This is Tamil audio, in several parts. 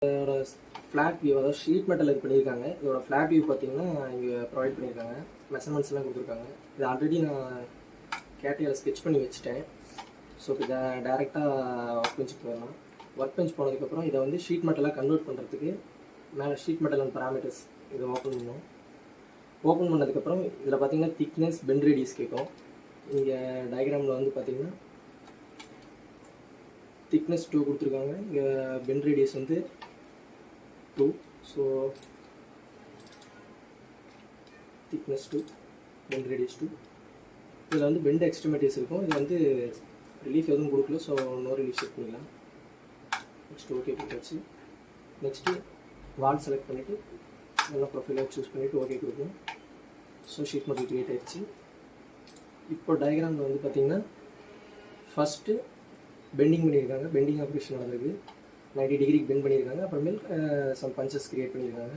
இதோட ஃப்ளாட் வியூ, அதாவது ஷீட் மெட்டல் இது பண்ணியிருக்காங்க. இதோட ஃப்ளாட் வியூ பார்த்தீங்கன்னா இங்கே ப்ரொவைட் பண்ணியிருக்காங்க. மெஷர்மெண்ட்ஸ்லாம் கொடுத்துருக்காங்க. இது ஆல்ரெடி நான் கேட்டியாவில் ஸ்கெட்ச் பண்ணி வச்சுட்டேன். ஸோ இப்போ டேரெக்டாக ஒர்க் பெஞ்சுக்கு போயிடலாம். ஒர்க் பெஞ்ச் போனதுக்கப்புறம் இதை வந்து ஷீட் மெட்டலாக கன்வெர்ட் பண்ணுறதுக்கு மேலே ஷீட் மெட்டல் அண்ட் பேராமீட்டர்ஸ் இதை ஓப்பன் பண்ணணும். ஓப்பன் பண்ணதுக்கப்புறம் இதில் பார்த்தீங்கன்னா திக்னஸ் பெண்ட் ரேடியஸ் கேட்கும். இங்கே டயக்ராமில் வந்து பார்த்தீங்கன்னா திக்னஸ் 2 கொடுத்துருக்காங்க. இங்கே பெண்ட் ரேடியஸ் வந்து 2. So thickness 2, bend radius 2. இதில் வந்து பெண்ட் எக்ஸ்ட்ரிமிட்டிஸ் இருக்கும். இது வந்து ரிலீஃப் எதுவும் கொடுக்கல, ஸோ நோ ரிலீஃப் செட் பண்ணிக்கலாம். நெக்ஸ்ட் ஓகே கொடுத்தாச்சு. நெக்ஸ்ட்டு வால் செலக்ட் பண்ணிவிட்டு நல்லா ப்ரொஃபைலாக சூஸ் பண்ணிவிட்டு ஓகே கொடுக்கணும். ஸோ ஷீட் மெட்டல் க்ரியேட் ஆகிடுச்சு. இப்போ டயக்ராமில் வந்து பார்த்திங்கன்னா ஃபஸ்ட்டு பெண்டிங் பண்ணியிருக்காங்க. பெண்டிங் ஆப்ரேஷன் நடந்திருக்கு. 90 டிகிரிக்கு பெண்ட் பண்ணியிருக்காங்க. அப்புறமேல் சம் பஞ்சஸ் க்ரியேட் பண்ணியிருக்காங்க.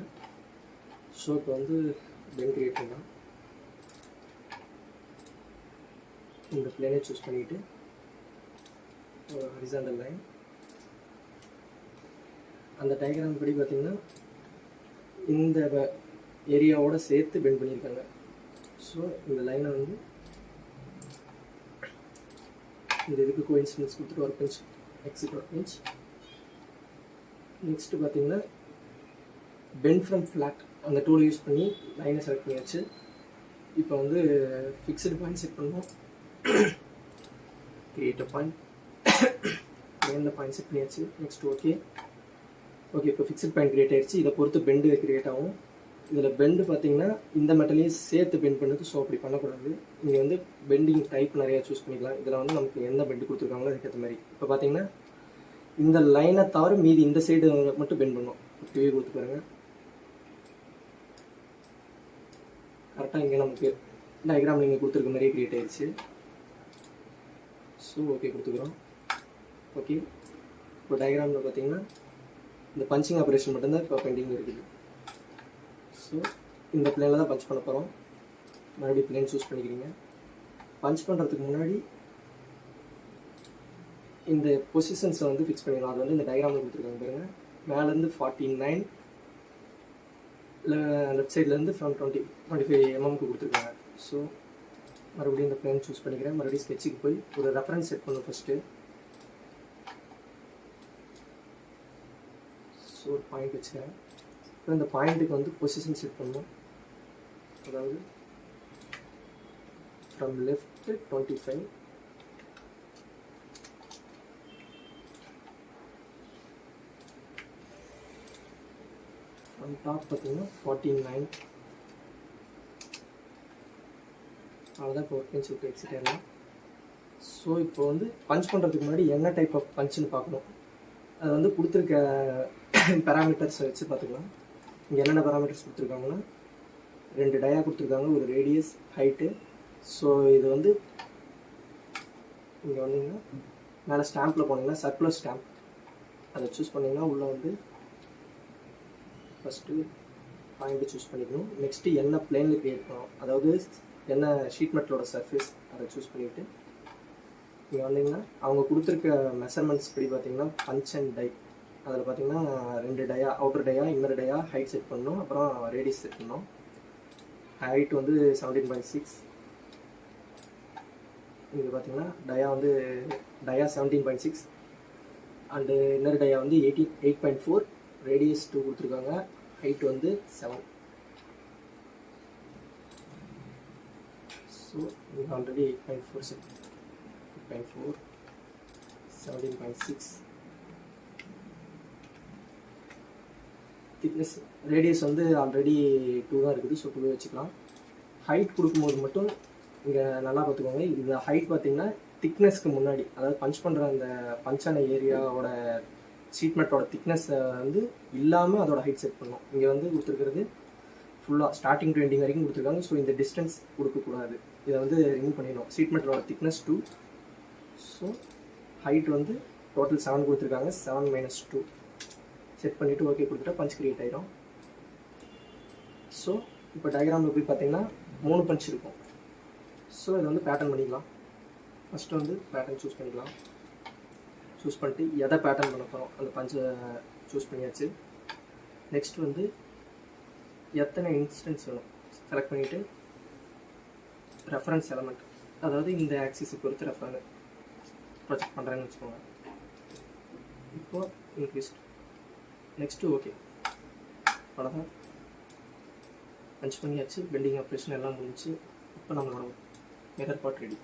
ஸோ இப்போ வந்து பெண்ட் க்ரியேட் பண்ணலாம். இந்த பிளேனை சூஸ் பண்ணிவிட்டு ஹரிசாண்டல் லைன். அந்த டயக்ராம் படி பார்த்திங்கன்னா இந்த ஏரியாவோட சேர்த்து பெண்ட் பண்ணியிருக்காங்க. ஸோ இந்த லைனை வந்து இந்த இதுக்கு கோஇன்சிடென்ஸ் கொடுத்துட்டு work bench exit work bench. Next பார்த்தீங்கன்னா பெண்ட் ஃப்ரம் ஃப்ளாட் அந்த டூல் யூஸ் பண்ணி லைனை செலக்ட் பண்ணியாச்சு. இப்போ வந்து ஃபிக்ஸ்டு பாயிண்ட் செட் பண்ணுவோம். கிரியேட் அ பாயிண்ட், லைனில் பாயிண்ட் செட் பண்ணியாச்சு. Next okay. இப்போ ஃபிக்ஸ்டு பாயிண்ட் கிரியேட் ஆகிடுச்சு. இதை பொறுத்து பெண்டு கிரியேட் ஆகும். இதில் பெண்டு பார்த்தீங்கன்னா இந்த மெட்டலையும் சேர்த்து பெண்ட் பண்ணுது. ஸோ அப்படி பண்ணக்கூடாது. இங்கே வந்து பெண்டிங் டைப் நிறையா சூஸ் பண்ணிக்கலாம். இதில் வந்து நமக்கு என்ன பெண்டு கொடுத்துருக்காங்களோ அதுக்கேற்ற மாதிரி. இப்போ பார்த்தீங்கன்னா இந்த லைனை தவிர மீதி இந்த சைடு மட்டும் பெண்ட் பண்ணோம். டிவி கொடுத்து பாருங்க. கரெக்டாக இங்கே நமக்கு டயக்ராம் நீங்கள் கொடுத்துருக்க மாதிரியே க்ரியேட் ஆயிடுச்சு. So okay கொடுத்துக்கிறோம். ஓகே, இப்போ டயக்ராமில் பார்த்தீங்கன்னா இந்த பஞ்சிங் ஆப்ரேஷன் மட்டும்தான் இப்போ பெண்டிங் இருக்குது. ஸோ இந்த பிளேனில் தான் பஞ்ச் பண்ண போகிறோம். மறுபடியும் பிளேன் சூஸ் பண்ணிக்கிறீங்க. பஞ்ச் பண்ணுறதுக்கு முன்னாடி இந்த பொசிஷன்ஸை வந்து ஃபிக்ஸ் பண்ணிடலாம். அது வந்து இந்த டயக்ராமில் கொடுத்துருக்காங்க பாருங்கள். மேலேருந்து 49, லெஃப்ட் சைட்லேருந்து ஃப்ரம் 25 mm கொடுத்துருக்காங்க. ஸோ மறுபடியும் இந்த பிளேன் சூஸ் பண்ணிக்கிறேன். மறுபடியும் ஸ்கெட்சுக்கு போய் ஒரு ரெஃபரன்ஸ் செட் பண்ணும் ஃபஸ்ட்டு. ஸோ ஒரு பாயிண்ட் வச்சுக்கிறேன். இப்போ இந்த பாயிண்ட்டுக்கு வந்து பொசிஷன் செட் பண்ணணும். அதாவது ஃப்ரம் லெஃப்ட் 25, ஃப்ரம் டாப் பார்த்தீங்கன்னா 49. அவ்வளோதான். இப்போ ஒர்க் பெஞ்ச் விட்டு எக்ஸிட் ஆகலாம். ஸோ இப்போ வந்து பஞ்ச் பண்ணுறதுக்கு முன்னாடி என்ன டைப் ஆஃப் பஞ்சுன்னு பார்க்கணும். அது வந்து கொடுத்துருக்க பேராமீட்டர்ஸை வச்சு பார்த்துக்கலாம். இங்கே என்னென்ன பேராமீட்டர்ஸ் கொடுத்துருக்காங்கன்னா 2 டயா கொடுத்துருக்காங்க, ஒரு ரேடியஸ், ஹைட்டு. ஸோ இது வந்து இங்கே வந்தீங்கன்னா மேலே ஸ்டாம்பில் போனீங்கன்னா சர்க்குலர் ஸ்டாம்ப் அதை சூஸ் பண்ணிங்கன்னா உள்ளே வந்து ஃபஸ்ட்டு பாயிண்ட்டு சூஸ் பண்ணிக்கணும். நெக்ஸ்ட்டு என்ன பிளேனில் க்ரியேட் பண்ணணும், அதாவது என்ன ஷீட் மெட்டலோட சர்ஃபேஸ் அதை சூஸ் பண்ணிவிட்டு இங்கே வந்தீங்கன்னா அவங்க கொடுத்துருக்க மெஷர்மெண்ட்ஸ் படி பார்த்தீங்கன்னா பஞ்ச் அண்ட் டை. அதில் பார்த்தீங்கன்னா 2 dia, outer dia, inner dia, height set பண்ணணும். அப்புறம் ரேடியஸ் செட் பண்ணணும். ஹைட் வந்து 17.6. இது பார்த்தீங்கன்னா டயா வந்து டயா 17.6 அண்டு இன்னர் டயா வந்து 8.4, ரேடியஸ் 2 கொடுத்துருக்காங்க, ஹைட் வந்து 7. ஸோ இது ஆல்ரெடி 8.4 செட், 8.4, 17.6. திக்னஸ் ரேடியஸ் வந்து ஆல்ரெடி 2 தான் இருக்குது. ஸோ 2 வச்சுக்கலாம். ஹைட் கொடுக்கும்போது மட்டும் இங்கே நல்லா பார்த்துக்கோங்க. இந்த ஹைட் பார்த்தீங்கன்னா திக்னஸ்க்கு முன்னாடி, அதாவது பஞ்ச் பண்ணுற அந்த பஞ்சான ஏரியாவோட ஷீட் மெட்டோட திக்னஸை வந்து இல்லாமல் அதோட ஹைட் செட் பண்ணணும். இங்கே வந்து கொடுத்துருக்கிறது ஃபுல்லாக ஸ்டார்டிங் டு எண்டிங் வரைக்கும் கொடுத்துருக்காங்க. ஸோ இந்த டிஸ்டன்ஸ் கொடுக்கக்கூடாது. இதை வந்து ரிமூவ் பண்ணிடணும். ஷீட் மெட்டலோட திக்னஸ் 2. ஸோ ஹைட் வந்து டோட்டல் 7 கொடுத்துருக்காங்க. 7 - 2 செட் பண்ணிவிட்டு ஓகே கொடுத்துட்டா பஞ்ச் க்ரியேட் ஆகிடும். ஸோ இப்போ டயக்ராமில் போய் பார்த்தீங்கன்னா 3 பஞ்ச் இருக்கும். ஸோ இதை வந்து பேட்டர்ன் பண்ணிக்கலாம். ஃபஸ்ட்டு வந்து பேட்டர்ன் சூஸ் பண்ணிக்கலாம். சூஸ் பண்ணிட்டு எதை பேட்டர்ன் பண்ண போகிறோம் அந்த பஞ்சை சூஸ் பண்ணியாச்சு. நெக்ஸ்ட் வந்து எத்தனை இன்ஸ்டன்ஸ் வேணும் செலக்ட் பண்ணிவிட்டு ரெஃபரன்ஸ் எலமெண்ட், அதாவது இந்த ஆக்சிஸை பொறுத்து ரெஃபரன்ஸ் ப்ரொஜெக்ட் பண்ணுறேன்னு வச்சுக்கோங்க. இப்போது இன்க்ரீஸ்ட். நெக்ஸ்ட்டு ஓகே, அவ்வளோதான். பஞ்ச் பண்ணியாச்சு. பெண்டிங் ஆப்ரேஷன் எல்லாம் முடிஞ்சு. இப்போ நம்மளோட மிரர் பார்ட் ரெடி.